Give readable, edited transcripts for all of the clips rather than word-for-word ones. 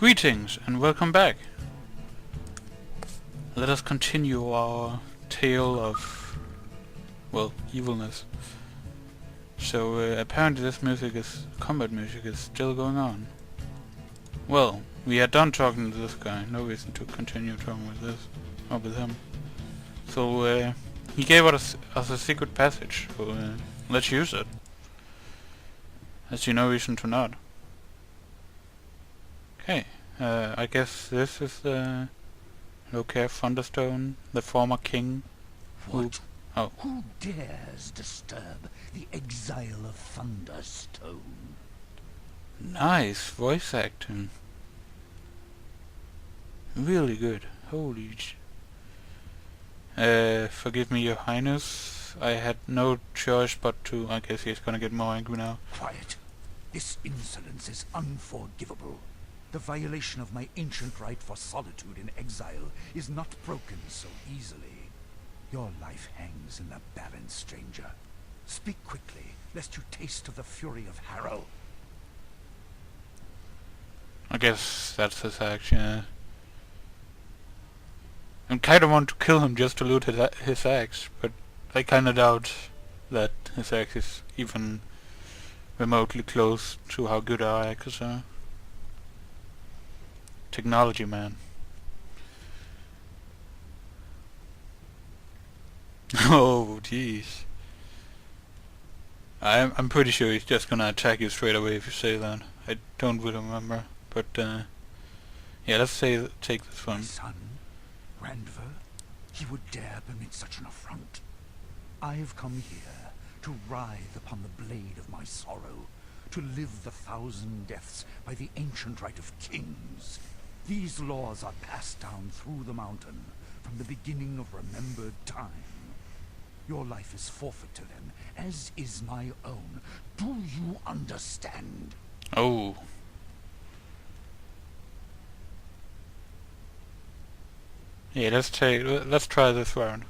Greetings and welcome back. Let us continue our tale of, well, evilness. So apparently this combat music is still going on. Well, we are done talking to this guy, no reason to continue talking with him. So he gave us a secret passage, so let's use it. I see no reason to not. Okay, I guess this is the Evulchair Thunderstone, the former king. What? Who dares disturb the exile of Thunderstone? Nice voice acting. Really good. Holy forgive me, your highness. I had no choice but to... I guess he's gonna get more angry now. Quiet. This insolence is unforgivable. The violation of my ancient right for solitude in exile is not broken so easily. Your life hangs in the balance, stranger. Speak quickly, lest you taste of the fury of Harrow. I guess that's his action. I kinda want to kill him just to loot his axe, but I kinda doubt that his axe is even remotely close to how good our axes are. Technology, man. Oh, jeez. I'm pretty sure he's just gonna attack you straight away if you say that. I don't really remember, but yeah, let's take this one. My son, Randver, he would dare permit such an affront. I've come here to writhe upon the blade of my sorrow, to live the 1,000 deaths by the ancient right of kings. These laws are passed down through the mountain from the beginning of remembered time. Your life is forfeit to them, as is my own. Do you understand? Oh. Yeah, let's try this round.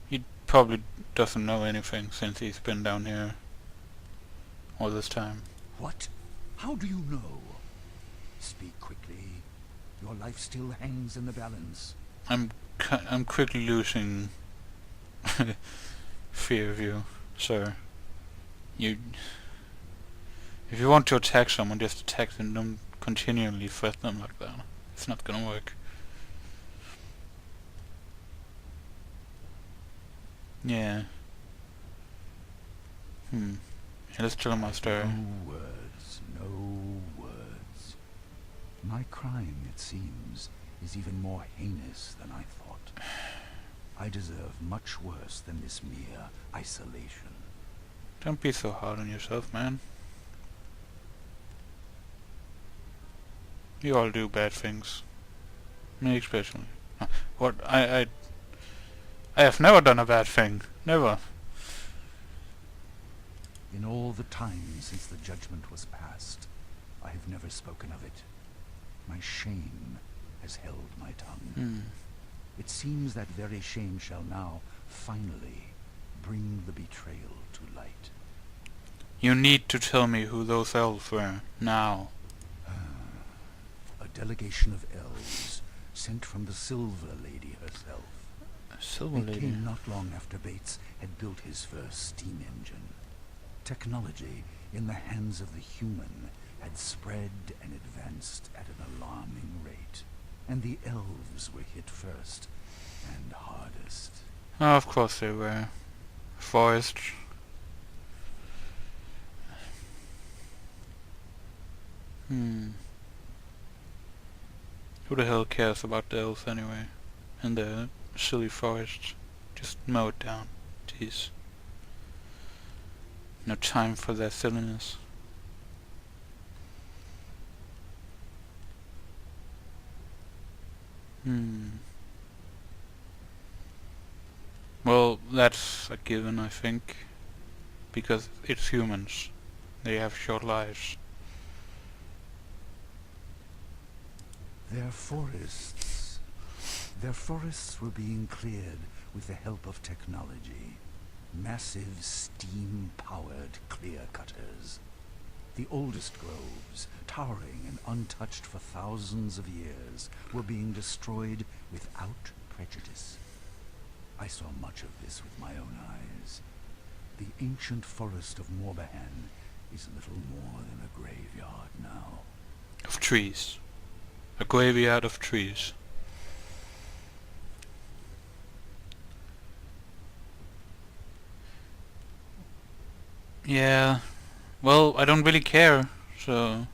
He probably doesn't know anything since he's been down here all this time. What? How do you know? Speak quickly. Your life still hangs in the balance. I'm quickly losing fear of you, sir. If you want to attack someone, just attack them. Don't continually threaten them like that. It's not gonna work. Yeah. Yeah, let's tell him my story. No words, no words. My crime, it seems, is even more heinous than I thought. I deserve much worse than this mere isolation. Don't be so hard on yourself, man. You all do bad things. Me especially. What? I have never done a bad thing. Never. In all the time since the judgment was passed, I have never spoken of it. My shame has held my tongue. It seems that very shame shall now, finally, bring the betrayal to light. You need to tell me who those elves were, now. A delegation of elves, sent from the Silver Lady herself. Silver Lady? They came not long after Bates had built his first steam engine. Technology, in the hands of the human, had spread and advanced at an alarming rate. And the elves were hit first and hardest. Oh, of course they were. Forest. Who the hell cares about the elves anyway? And the silly forest. Just mow it down. Jeez. No time for their silliness. Well, that's a given, I think. Because it's humans. They have short lives. Their forests were being cleared with the help of technology. Massive steam-powered clear cutters. The oldest groves, towering and untouched for thousands of years, were being destroyed without prejudice. I saw much of this with my own eyes. The ancient forest of Morbahan is little more than a graveyard now. Of trees. A graveyard of trees. Yeah, well, I don't really care, so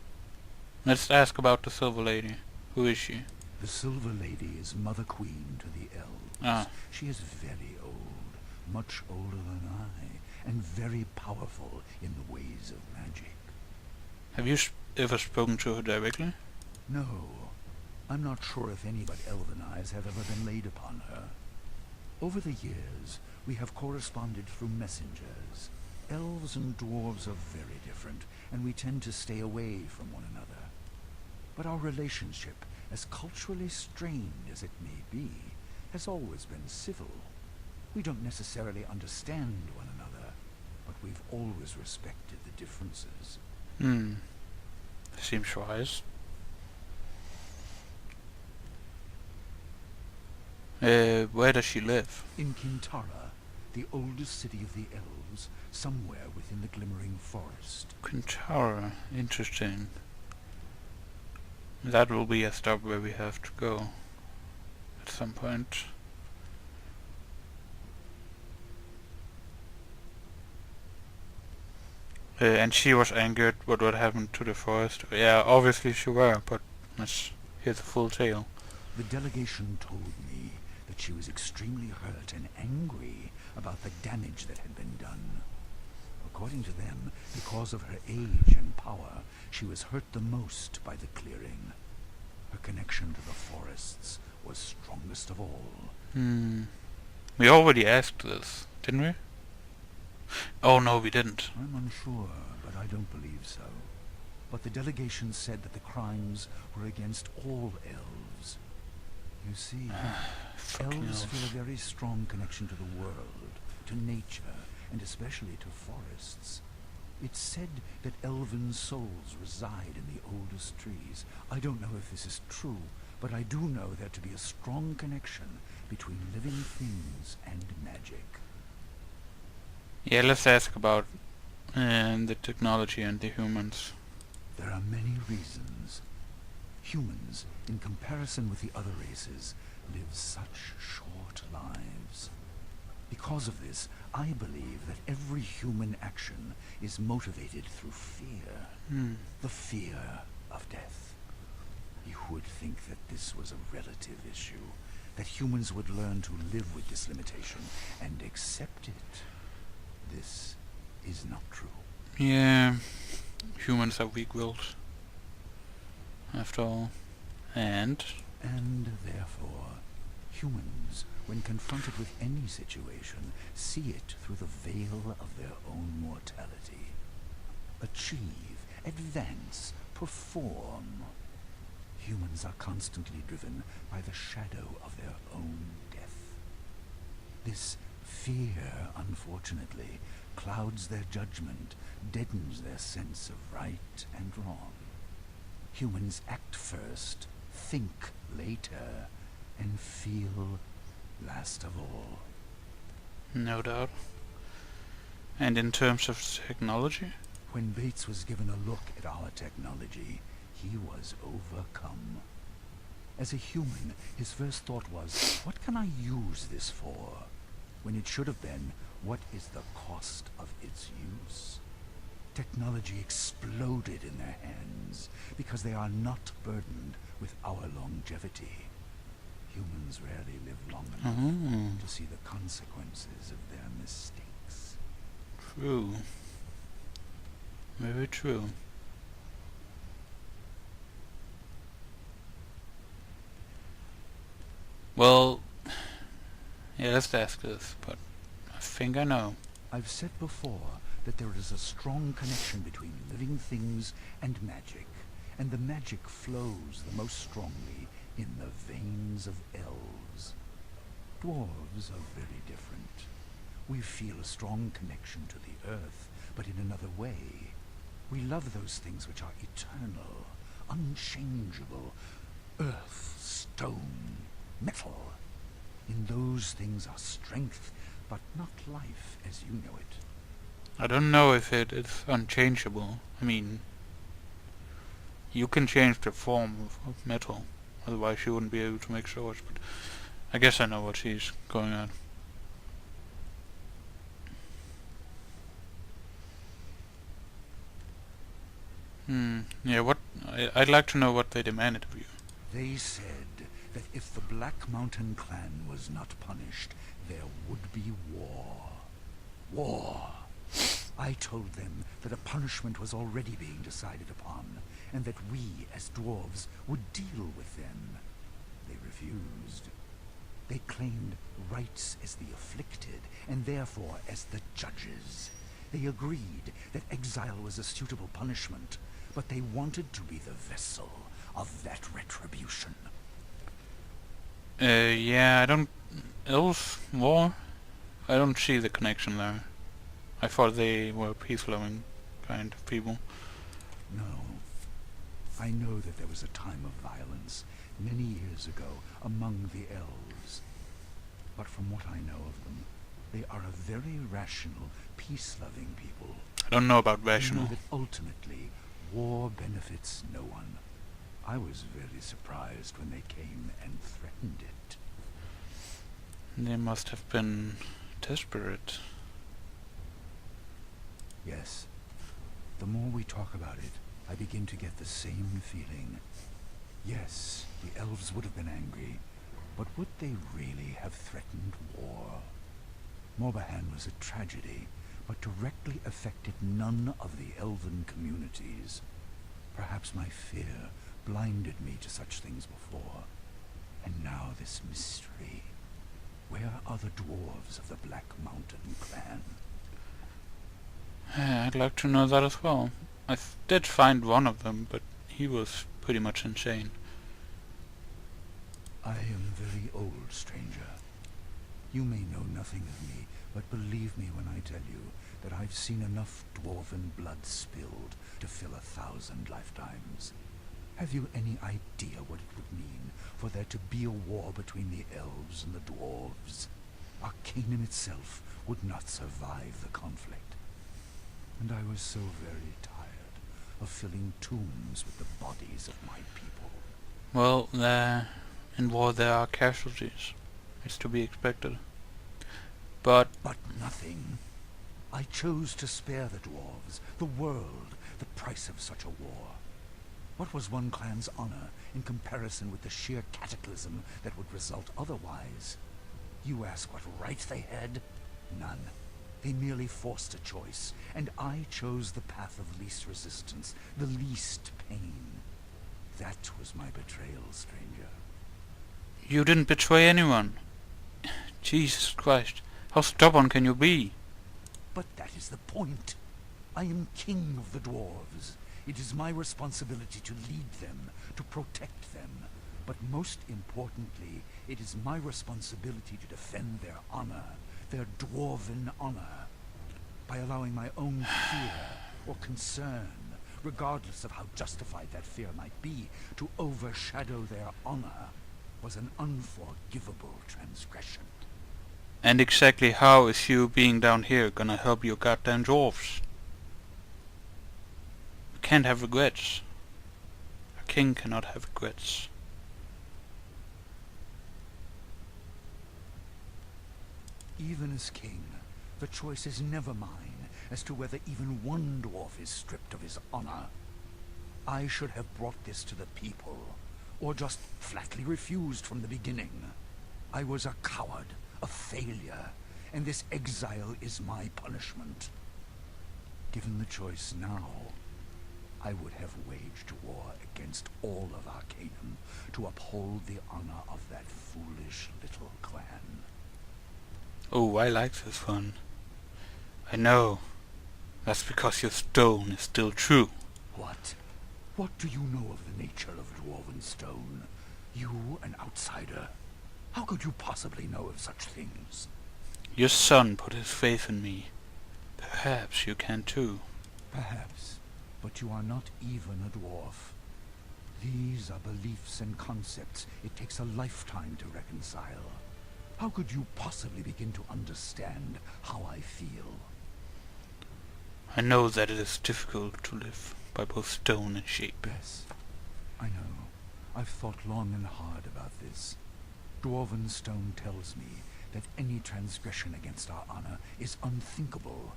let's ask about the Silver Lady. Who is she? The Silver Lady is Mother Queen to the elves. Ah. She is very old, much older than I, and very powerful in the ways of magic. Have you ever spoken to her directly? No, I'm not sure if any but elven eyes have ever been laid upon her. Over the years, we have corresponded through messengers. Elves and dwarves are very different, and we tend to stay away from one another. But our relationship, as culturally strained as it may be, has always been civil. We don't necessarily understand one another, but we've always respected the differences. Seems wise. Where does she live? In Kintara, the oldest city of the elves, somewhere within the Glimmering Forest. Kintara, interesting. That will be a stop where we have to go at some point. And she was angered what happened to the forest. Yeah, obviously she were, but let's hear the full tale. The delegation told me that she was extremely hurt and angry about the damage that had been done. According to them, because of her age and power, she was hurt the most by the clearing. Her connection to the forests was strongest of all. We already asked this, didn't we? Oh no, we didn't. I'm unsure, but I don't believe so. But the delegation said that the crimes were against all elves. You see, elves feel a very strong connection to the world, to nature, and especially to forests. It's said that elven souls reside in the oldest trees. I don't know if this is true, but I do know there to be a strong connection between living things and magic. Yeah, let's ask about the technology and the humans. There are many reasons. Humans, in comparison with the other races, live such short lives. Because of this, I believe that every human action is motivated through fear. The fear of death. You would think that this was a relative issue, that humans would learn to live with this limitation and accept it. This is not true. Yeah, humans are weak-willed, after all. And therefore, humans, when confronted with any situation, see it through the veil of their own mortality. Achieve, advance, perform. Humans are constantly driven by the shadow of their own death. This fear, unfortunately, clouds their judgment, deadens their sense of right and wrong. Humans act first, think later, and feel last of all. no doubt. And in terms of technology? When Bates was given a look at our technology, he was overcome. As a human, his first thought was, what can I use this for? When it should have been, what is the cost of its use? Technology exploded in their hands because they are not burdened with our longevity. Humans rarely live long enough to see the consequences of their mistakes. True. Very true. Well, yeah, let's ask this, but I think I know. I've said before that there is a strong connection between living things and magic, and the magic flows the most strongly in the veins of elves. Dwarves are very different. We feel a strong connection to the earth, but in another way. We love those things which are eternal, unchangeable. Earth, stone, metal. In those things are strength, but not life as you know it. I don't know if it is unchangeable. I mean, you can change the form of metal, otherwise you wouldn't be able to make swords, but I guess I know what she's going at. Yeah, I'd like to know what they demanded of you. They said that if the Black Mountain clan was not punished, there would be war. War! I told them that a punishment was already being decided upon, and that we, as dwarves, would deal with them. They refused. They claimed rights as the afflicted, and therefore as the judges. They agreed that exile was a suitable punishment, but they wanted to be the vessel of that retribution. Yeah, I don't... Elves? War? I don't see the connection there. I thought they were peace-loving kind of people. No. I know that there was a time of violence many years ago among the elves. But from what I know of them, they are a very rational, peace-loving people. I don't know about I rational. know that ultimately, war benefits no one. I was very surprised when they came and threatened it. They must have been desperate. Yes. The more we talk about it, I begin to get the same feeling. Yes, the elves would have been angry, but would they really have threatened war? Morbahan was a tragedy, but directly affected none of the elven communities. Perhaps my fear blinded me to such things before. And now this mystery. Where are the dwarves of the Black Mountain clan? I'd like to know that as well. I did find one of them, but he was pretty much insane. I am very old, stranger. You may know nothing of me, but believe me when I tell you that I've seen enough dwarven blood spilled to fill 1,000 lifetimes. Have you any idea what it would mean for there to be a war between the elves and the dwarves? Arcanum itself would not survive the conflict. And I was so very tired of filling tombs with the bodies of my people. Well, in war there are casualties. It's to be expected. But nothing. I chose to spare the dwarves, the world, the price of such a war. What was one clan's honor in comparison with the sheer cataclysm that would result otherwise? You ask what right they had? None. They merely forced a choice, and I chose the path of least resistance, the least pain. That was my betrayal, stranger. you didn't betray anyone. Jesus Christ, how stubborn can you be? But that is the point. I am king of the dwarves. It is my responsibility to lead them, to protect them. But most importantly, it is my responsibility to defend their honor, their dwarven honor. By allowing my own fear or concern, regardless of how justified that fear might be, to overshadow their honor was an unforgivable transgression. And exactly how is you being down here gonna help your goddamn dwarves? You can't have regrets. A king cannot have regrets. Even as king, the choice is never mine as to whether even one dwarf is stripped of his honor. I should have brought this to the people, or just flatly refused from the beginning. I was a coward, a failure, and this exile is my punishment. Given the choice now, I would have waged war against all of Arcanum to uphold the honor of that foolish little clan. Oh, I like this one. I know. That's because your stone is still true. What? What do you know of the nature of dwarven stone? You, an outsider. How could you possibly know of such things? Your son put his faith in me. Perhaps you can too. Perhaps. but you are not even a dwarf. These are beliefs and concepts it takes a lifetime to reconcile. How could you possibly begin to understand how I feel? I know that it is difficult to live by both stone and shape. Yes, I know. I've thought long and hard about this. Dwarven stone tells me that any transgression against our honor is unthinkable.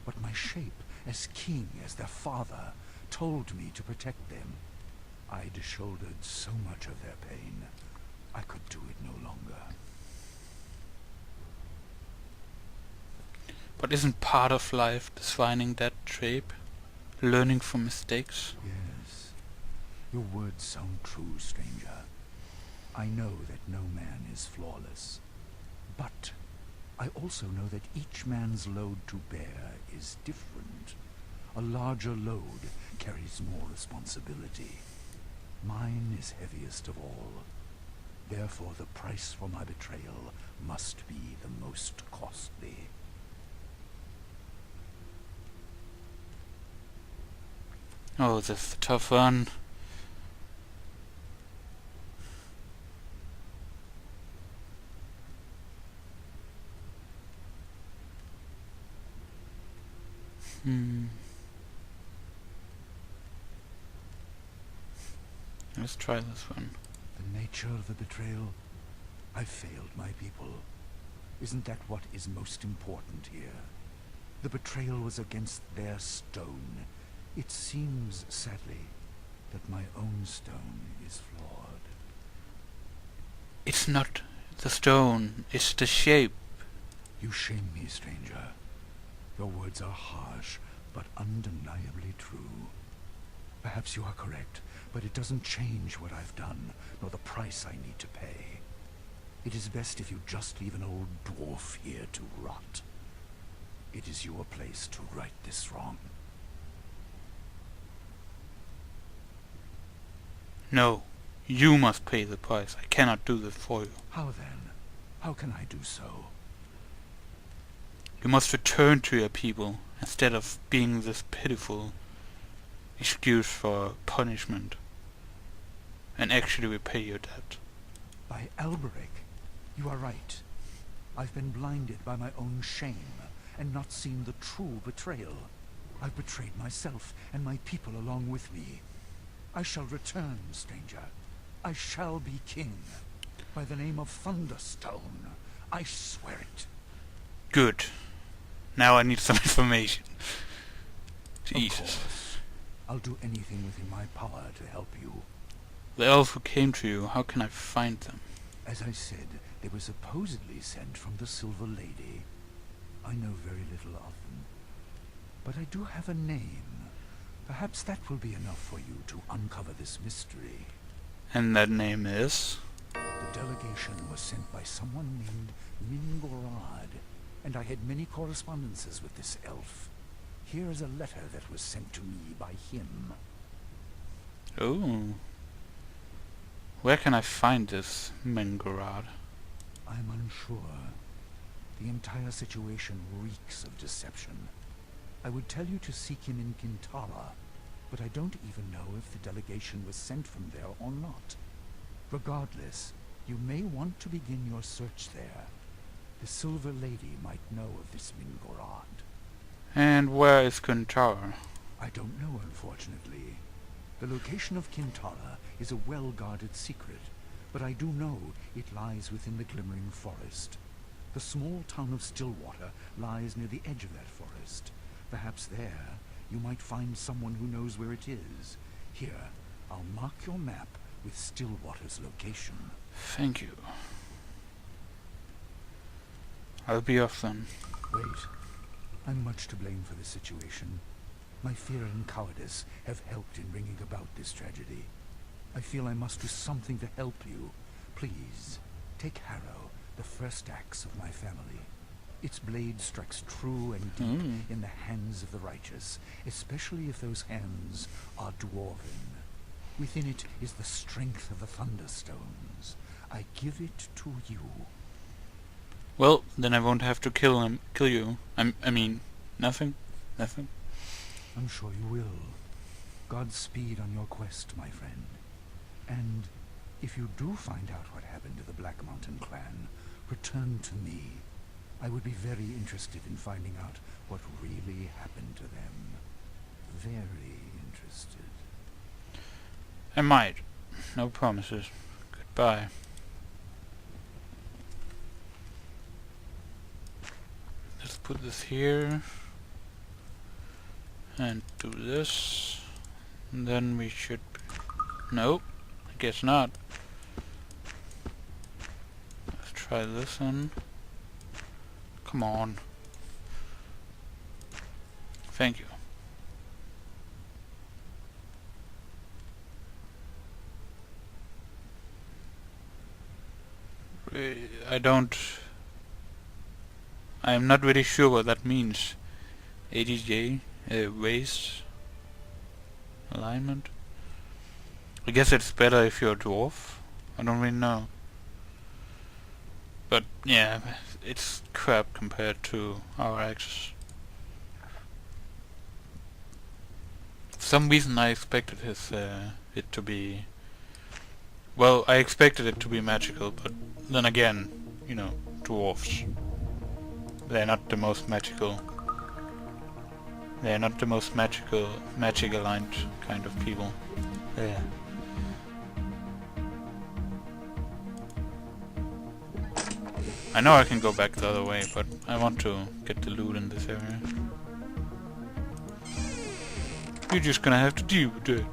But my shape, as king, as their father, told me to protect them. I'd shouldered so much of their pain, I could do it no longer. But isn't part of life defining that shape? Learning from mistakes? Yes. Your words sound true, stranger. I know that no man is flawless. But I also know that each man's load to bear is different. A larger load carries more responsibility. Mine is heaviest of all. Therefore the price for my betrayal must be the most costly. Oh, that's a tough one. Let's try this one. The nature of the betrayal? I failed my people. Isn't that what is most important here? The betrayal was against their stone. It seems, sadly, that my own stone is flawed. It's not the stone, it's the shape. You shame me, stranger. Your words are harsh, but undeniably true. Perhaps you are correct, but it doesn't change what I've done, nor the price I need to pay. It is best if you just leave an old dwarf here to rot. It is your place to right this wrong. No, you must pay the price. I cannot do this for you. How then? How can I do so? You must return to your people, instead of being this pitiful excuse for punishment, and actually repay your debt. By Alberic, you are right. I've been blinded by my own shame, and not seen the true betrayal. I've betrayed myself and my people along with me. I shall return, stranger. I shall be king. By the name of Thunderstone, I swear it. Good. Now I need some information. Jesus. Of course. I'll do anything within my power to help you. The elf who came to you, how can I find them? As I said, they were supposedly sent from the Silver Lady. I know very little of them. But I do have a name. Perhaps that will be enough for you to uncover this mystery. And that name is? The delegation was sent by someone named Mingorad, and I had many correspondences with this elf. Here is a letter that was sent to me by him. Oh. Where can I find this Mingorad? I'm unsure. The entire situation reeks of deception. I would tell you to seek him in Kintara, but I don't even know if the delegation was sent from there or not. Regardless, you may want to begin your search there. The Silver Lady might know of this Mingorad. And where is Kuntara? I don't know, unfortunately. The location of Kintara is a well-guarded secret, but I do know it lies within the Glimmering Forest. The small town of Stillwater lies near the edge of that forest. Perhaps there you might find someone who knows where it is. Here, I'll mark your map with Stillwater's location. Thank you. I'll be off then. Wait. I'm much to blame for this situation. My fear and cowardice have helped in bringing about this tragedy. I feel I must do something to help you. Please, take Harrow, the first axe of my family. Its blade strikes true and deep in the hands of the righteous, especially if those hands are dwarven. Within it is the strength of the Thunderstones. I give it to you. Well, then I won't have to kill you. I mean, nothing? Nothing? I'm sure you will. Godspeed on your quest, my friend. And if you do find out what happened to the Black Mountain clan, return to me. I would be very interested in finding out what really happened to them. Very interested. I might. No promises. Goodbye. Let's put this here. And do this. And then we should... Nope. I guess not. Let's try this one. Come on. Thank you. I'm not really sure what that means. ADJ, race, alignment. I guess it's better if you're a dwarf. I don't really know. But yeah, it's crap compared to our axes. For some reason I expected it to be... Well, I expected it to be magical, but then again, you know, dwarves. They're not the most magical. They're not the most magic aligned kind of people. Yeah. I know I can go back the other way, but I want to get the loot in this area. You're just gonna have to deal with it.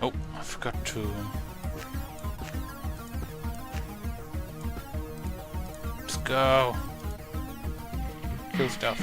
Oh, I forgot to... Let's go. Kill stuff.